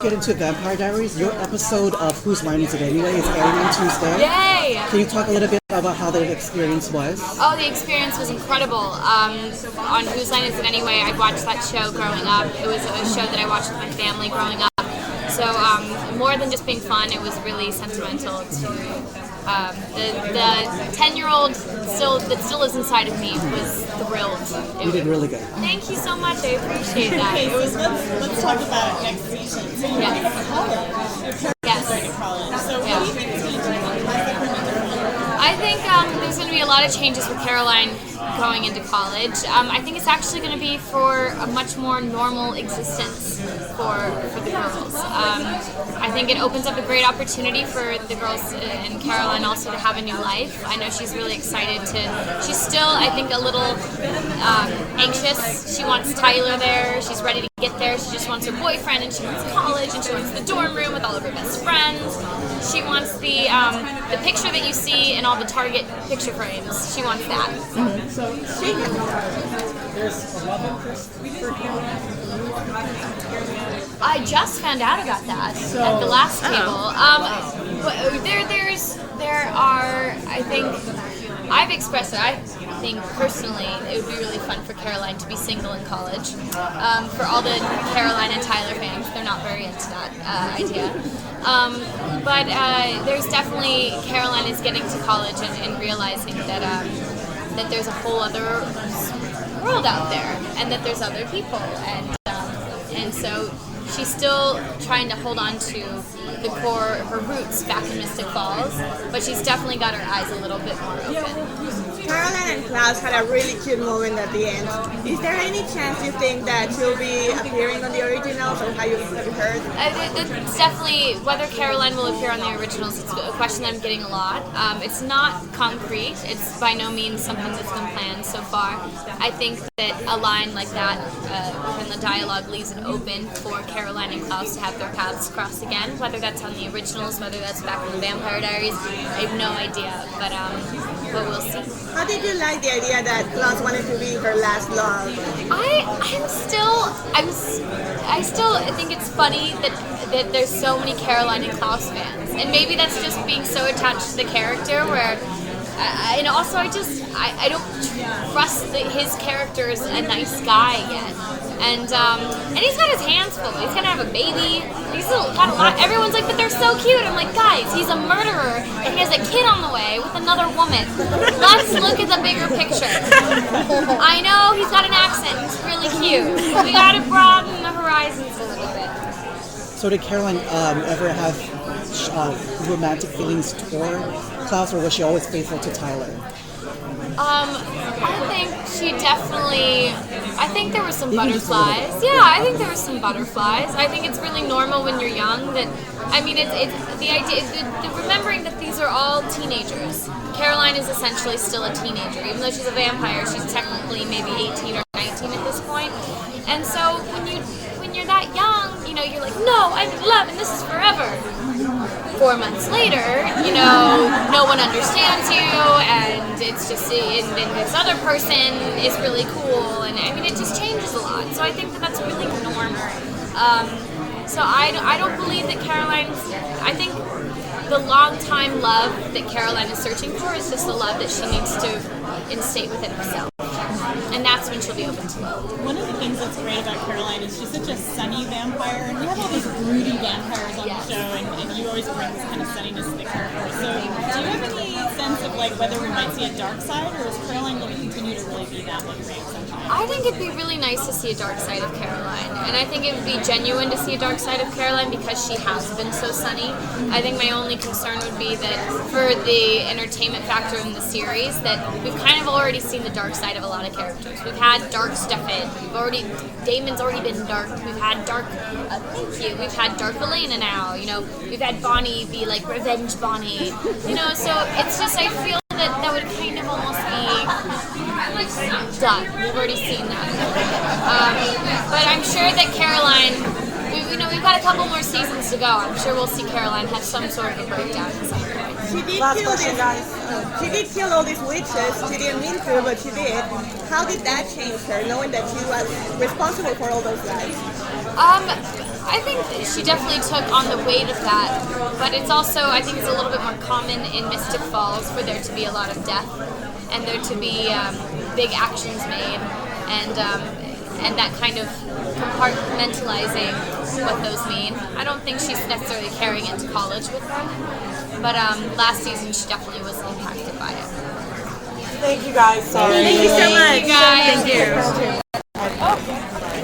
Get into Vampire Diaries. Your episode of Whose Line Is It Anyway is airing on Tuesday. Yay! Can you talk a little bit about how the experience was? Oh, the experience was incredible. On Whose Line Is It Anyway, I watched that show growing up. It was a show that I watched with my family growing up. So more than just being fun, it was really sentimental to the 10-year-old that still is inside of me was thrilled. You did really good. Thank you so much. I appreciate that. Okay, so let's talk about next season. So you're going to college. Yes. Going to college. So what do you think is going to change? I think there's going to be a lot of changes with Caroline going into college. I think it's actually going to be for a much more normal existence for the girls. I think it opens up a great opportunity for the girls and Caroline also to have a new life. I know she's really excited to. She's still, I think, a little anxious. She wants Tyler there. She's ready to get there. She just wants her boyfriend, and she wants college, and she wants the dorm room with all of her best friends. She wants the picture that you see in all the Target picture frames. She wants that. Mm-hmm. So there's a love interest for Caroline. I just found out about that at the last table. There are, I think, I've expressed it. I think personally it would be really fun for Caroline to be single in college. For all the Caroline and Tyler fans, they're not very into that idea. But there's definitely, Caroline is getting to college and realizing that that there's a whole other world out there and that there's other people. And so she's still trying to hold on to the core, her roots back in Mystic Falls, but she's definitely got her eyes a little bit more open. Caroline and Klaus had a really cute moment at the end. Is there any chance you think that she'll be appearing on the originals, or have you heard? It's definitely, whether Caroline will appear on the originals, it's a question I'm getting a lot. It's not concrete. It's by no means something that's been planned so far. I think that a line like that in the dialogue leaves it open for Caroline and Klaus to have their paths cross again, whether that's on the originals, whether that's back in the Vampire Diaries. I have no idea, but we'll see. How did you like the idea that Klaus wanted to be her last love? I still think it's funny that there's so many Caroline and Klaus fans, and maybe that's just being so attached to the character where. And also, I don't trust that his character is a nice guy yet, and he's got his hands full. He's gonna have a baby. He's got a lot. Everyone's like, but they're so cute. I'm like, guys, he's a murderer, and he has a kid on the way with another woman. Let's look at the bigger picture. I know he's got an accent. He's really cute. We gotta broaden the horizons a little bit. So did Caroline ever have romantic feelings toward Klaus, or was she always faithful to Tyler? I think she definitely. I think there were some butterflies. Yeah, I think there were some butterflies. I think it's really normal when you're young that. I mean, it's the idea, the remembering that these are all teenagers. Caroline is essentially still a teenager, even though she's a vampire. She's technically maybe 18 or 19 at this point. And so when you're that young, you're like, no, I'm in love and this is forever. 4 months later, no one understands you, and it's just, and this other person is really cool, and I mean, it just changes a lot. So I think that's really normal. So I don't believe that I think the long-time love that Caroline is searching for is just the love that she needs to instate within herself. And that's when she'll be open to love. One of the things that's great about Caroline is she's such a sunny vampire, and we have all these broody vampires on the show, and you always bring this kind of sunniness to the character. So do you have any sense of whether we might see a dark side, or is Caroline going to continue to really be that great sometimes? I think it'd be really nice to see a dark side of Caroline, and I think it would be genuine to see a dark side of Caroline because she has been so sunny. I think my only concern would be that for the entertainment factor in the series, that we've kind of already seen the dark side of a lot of characters. We've had dark Stefan. Damon's already been dark. We've had dark. We've had dark Elena now. We've had Bonnie be like revenge Bonnie. So it's just I feel that would kind of almost be done. We've already seen that. But I'm sure that Caroline. We've got a couple more seasons to go. I'm sure we'll see Caroline have some sort of a breakdown at some point. She did kill all these witches. She didn't mean to, but she did. How did that change her, knowing that she was responsible for all those lives? I think she definitely took on the weight of that, but it's also, I think it's a little bit more common in Mystic Falls for there to be a lot of death and there to be big actions made and that kind of compartmentalizing what those mean. I don't think she's necessarily carrying it to college with her, but last season she definitely was impacted by it. Thank you guys. Sorry. Thank you so much. Thank you guys. Thank you.